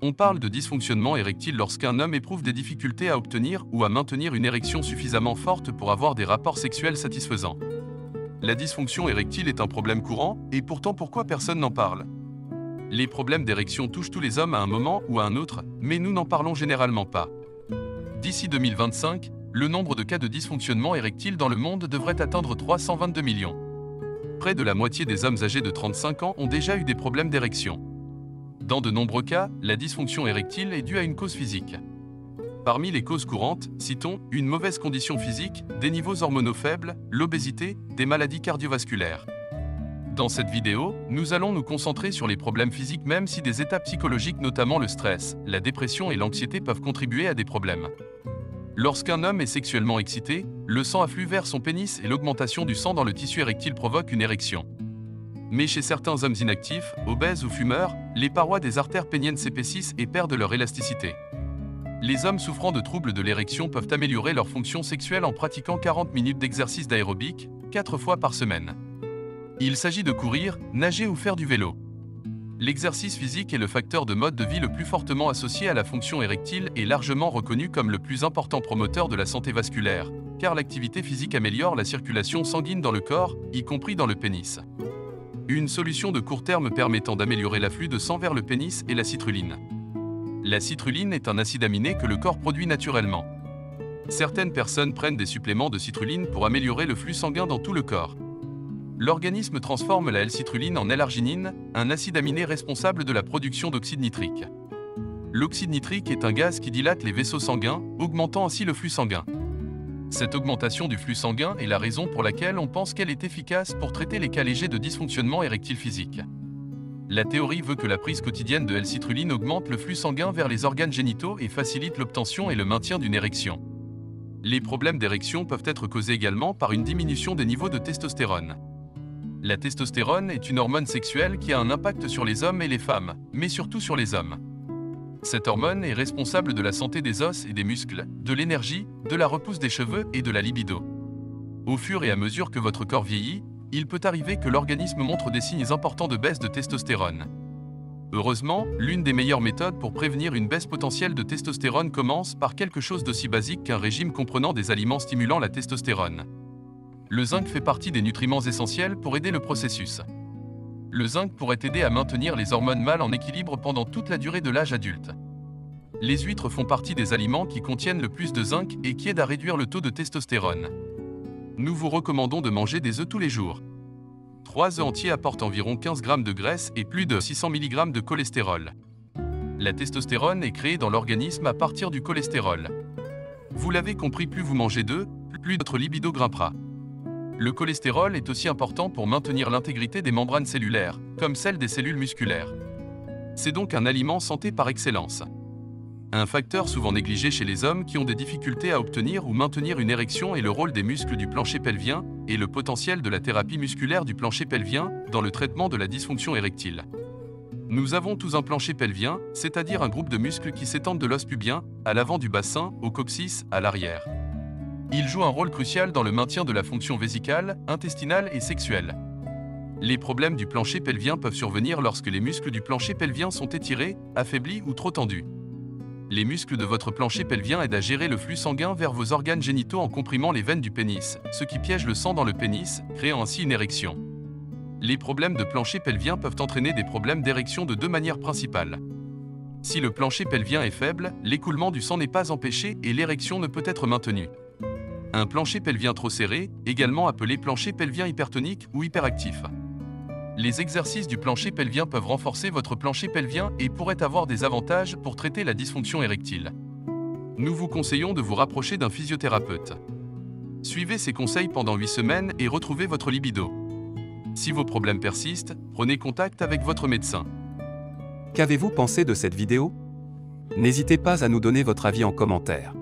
On parle de dysfonctionnement érectile lorsqu'un homme éprouve des difficultés à obtenir ou à maintenir une érection suffisamment forte pour avoir des rapports sexuels satisfaisants. La dysfonction érectile est un problème courant, et pourtant pourquoi personne n'en parle? Les problèmes d'érection touchent tous les hommes à un moment ou à un autre, mais nous n'en parlons généralement pas. D'ici 2025, le nombre de cas de dysfonctionnement érectile dans le monde devrait atteindre 322 millions. Près de la moitié des hommes âgés de 35 ans ont déjà eu des problèmes d'érection. Dans de nombreux cas, la dysfonction érectile est due à une cause physique. Parmi les causes courantes, citons une mauvaise condition physique, des niveaux hormonaux faibles, l'obésité, des maladies cardiovasculaires. Dans cette vidéo, nous allons nous concentrer sur les problèmes physiques même si des états psychologiques notamment le stress, la dépression et l'anxiété peuvent contribuer à des problèmes. Lorsqu'un homme est sexuellement excité, le sang afflue vers son pénis et l'augmentation du sang dans le tissu érectile provoque une érection. Mais chez certains hommes inactifs, obèses ou fumeurs, les parois des artères péniennes s'épaississent et perdent leur élasticité. Les hommes souffrant de troubles de l'érection peuvent améliorer leur fonction sexuelle en pratiquant 40 minutes d'exercice d'aérobic, 4 fois par semaine. Il s'agit de courir, nager ou faire du vélo. L'exercice physique est le facteur de mode de vie le plus fortement associé à la fonction érectile et largement reconnu comme le plus important promoteur de la santé vasculaire, car l'activité physique améliore la circulation sanguine dans le corps, y compris dans le pénis. Une solution de court terme permettant d'améliorer l'afflux de sang vers le pénis est la citrulline. La citrulline est un acide aminé que le corps produit naturellement. Certaines personnes prennent des suppléments de citrulline pour améliorer le flux sanguin dans tout le corps. L'organisme transforme la L-citrulline en L-arginine, un acide aminé responsable de la production d'oxyde nitrique. L'oxyde nitrique est un gaz qui dilate les vaisseaux sanguins, augmentant ainsi le flux sanguin. Cette augmentation du flux sanguin est la raison pour laquelle on pense qu'elle est efficace pour traiter les cas légers de dysfonctionnement érectile physique. La théorie veut que la prise quotidienne de L-citrulline augmente le flux sanguin vers les organes génitaux et facilite l'obtention et le maintien d'une érection. Les problèmes d'érection peuvent être causés également par une diminution des niveaux de testostérone. La testostérone est une hormone sexuelle qui a un impact sur les hommes et les femmes, mais surtout sur les hommes. Cette hormone est responsable de la santé des os et des muscles, de l'énergie, de la repousse des cheveux et de la libido. Au fur et à mesure que votre corps vieillit, il peut arriver que l'organisme montre des signes importants de baisse de testostérone. Heureusement, l'une des meilleures méthodes pour prévenir une baisse potentielle de testostérone commence par quelque chose d'aussi basique qu'un régime comprenant des aliments stimulant la testostérone. Le zinc fait partie des nutriments essentiels pour aider le processus. Le zinc pourrait aider à maintenir les hormones mâles en équilibre pendant toute la durée de l'âge adulte. Les huîtres font partie des aliments qui contiennent le plus de zinc et qui aident à réduire le taux de testostérone. Nous vous recommandons de manger des œufs tous les jours. 3 œufs entiers apportent environ 15 g de graisse et plus de 600 mg de cholestérol. La testostérone est créée dans l'organisme à partir du cholestérol. Vous l'avez compris, plus vous mangez d'œufs, plus votre libido grimpera. Le cholestérol est aussi important pour maintenir l'intégrité des membranes cellulaires, comme celle des cellules musculaires. C'est donc un aliment santé par excellence. Un facteur souvent négligé chez les hommes qui ont des difficultés à obtenir ou maintenir une érection est le rôle des muscles du plancher pelvien et le potentiel de la thérapie musculaire du plancher pelvien dans le traitement de la dysfonction érectile. Nous avons tous un plancher pelvien, c'est-à-dire un groupe de muscles qui s'étendent de l'os pubien, à l'avant du bassin, au coccyx, à l'arrière. Il joue un rôle crucial dans le maintien de la fonction vésicale, intestinale et sexuelle. Les problèmes du plancher pelvien peuvent survenir lorsque les muscles du plancher pelvien sont étirés, affaiblis ou trop tendus. Les muscles de votre plancher pelvien aident à gérer le flux sanguin vers vos organes génitaux en comprimant les veines du pénis, ce qui piège le sang dans le pénis, créant ainsi une érection. Les problèmes de plancher pelvien peuvent entraîner des problèmes d'érection de 2 manières principales. Si le plancher pelvien est faible, l'écoulement du sang n'est pas empêché et l'érection ne peut être maintenue. Un plancher pelvien trop serré, également appelé plancher pelvien hypertonique ou hyperactif. Les exercices du plancher pelvien peuvent renforcer votre plancher pelvien et pourraient avoir des avantages pour traiter la dysfonction érectile. Nous vous conseillons de vous rapprocher d'un physiothérapeute. Suivez ces conseils pendant 8 semaines et retrouvez votre libido. Si vos problèmes persistent, prenez contact avec votre médecin. Qu'avez-vous pensé de cette vidéo? N'hésitez pas à nous donner votre avis en commentaire.